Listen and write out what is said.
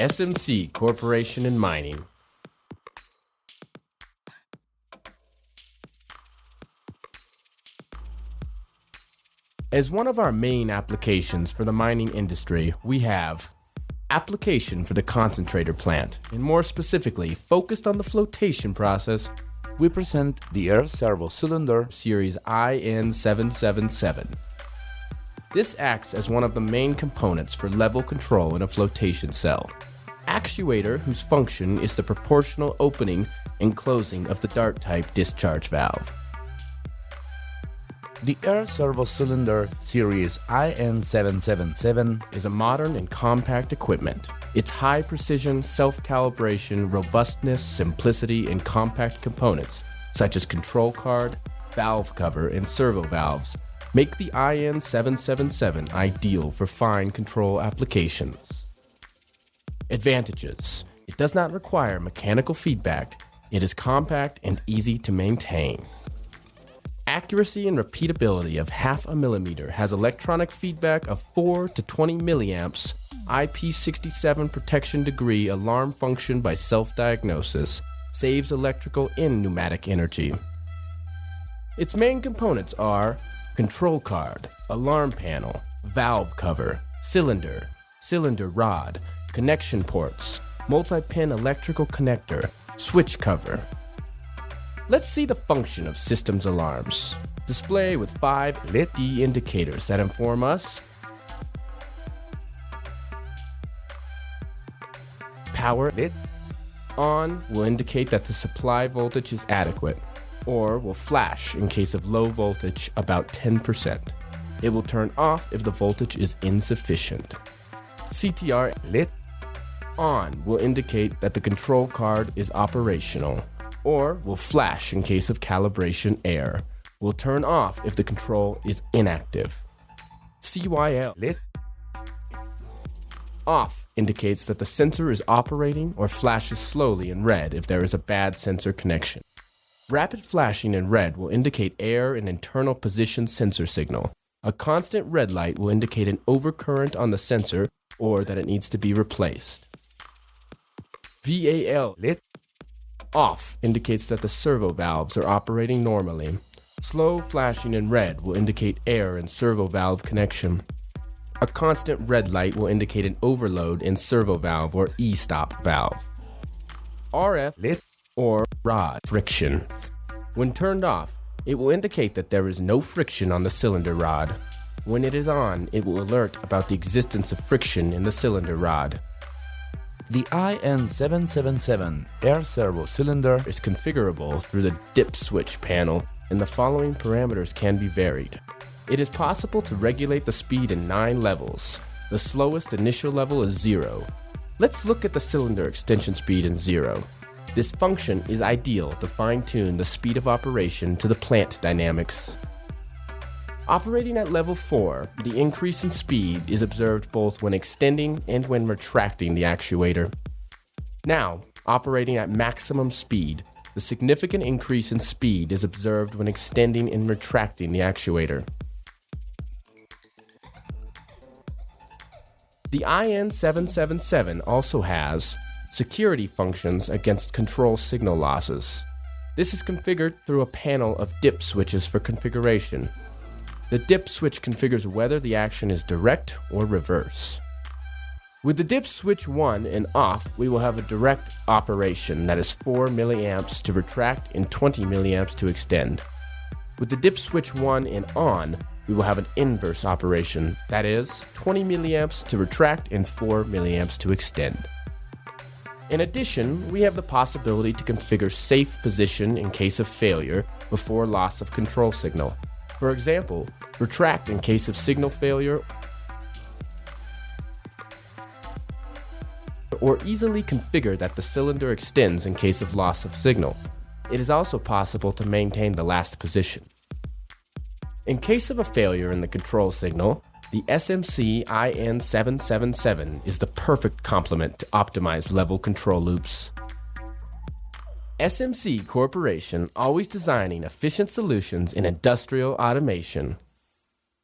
SMC Corporation in Mining. As one of our main applications for the mining industry, we have application for the concentrator plant, and more specifically, focused on the flotation process. We present the air servo cylinder Series IN777. This acts as one of the main components for level control in a flotation cell. Actuator whose function is the proportional opening and closing of the dart-type discharge valve. The air servo cylinder Series IN777 is a modern and compact equipment. Its high precision, self-calibration, robustness, simplicity, and compact components, such as control card, valve cover, and servo valves, make the IN777 ideal for fine control applications. Advantages: it does not require mechanical feedback. It is compact and easy to maintain. Accuracy and repeatability of 0.5 millimeter, has electronic feedback of 4 to 20 milliamps, IP67 protection degree, alarm function by self-diagnosis, saves electrical and pneumatic energy. Its main components are control card, alarm panel, valve cover, cylinder, cylinder rod, connection ports, multi-pin electrical connector, switch cover. Let's see the function of systems alarms. Display with 5 LED indicators that inform us power lit. On will indicate that the supply voltage is adequate, or will flash in case of low voltage about 10%. It will turn off if the voltage is insufficient. CTR lit. On will indicate that the control card is operational, or will flash in case of calibration error. Will turn off if the control is inactive. CYL lit. Off indicates that the sensor is operating or flashes slowly in red if there is a bad sensor connection. Rapid flashing in red will indicate error in internal position sensor signal. A constant red light will indicate an overcurrent on the sensor or that it needs to be replaced. VAL lit. Off indicates that the servo valves are operating normally. Slow flashing in red will indicate error in servo valve connection. A constant red light will indicate an overload in servo valve or e-stop valve. RF lit or rod friction. When turned off, it will indicate that there is no friction on the cylinder rod. When it is on, it will alert about the existence of friction in the cylinder rod. The IN777 air servo cylinder is configurable through the dip switch panel, and the following parameters can be varied. It is possible to regulate the speed in 9 levels. The slowest initial level is 0. Let's look at the cylinder extension speed in 0. This function is ideal to fine-tune the speed of operation to the plant dynamics. Operating at level 4, the increase in speed is observed both when extending and when retracting the actuator. Now, operating at maximum speed, the significant increase in speed is observed when extending and retracting the actuator. The IN777 also has security functions against control signal losses. This is configured through a panel of dip switches for configuration. The dip switch configures whether the action is direct or reverse. With the dip switch 1 and off, we will have a direct operation that is 4 milliamps to retract and 20 milliamps to extend. With the dip switch 1 and on, we will have an inverse operation, that is 20 milliamps to retract and 4 milliamps to extend. In addition, we have the possibility to configure safe position in case of failure before loss of control signal. For example, retract in case of signal failure, or easily configure that the cylinder extends in case of loss of signal. It is also possible to maintain the last position. In case of a failure in the control signal, the SMC IN777 is the perfect complement to optimize level control loops. SMC Corporation, always designing efficient solutions in industrial automation.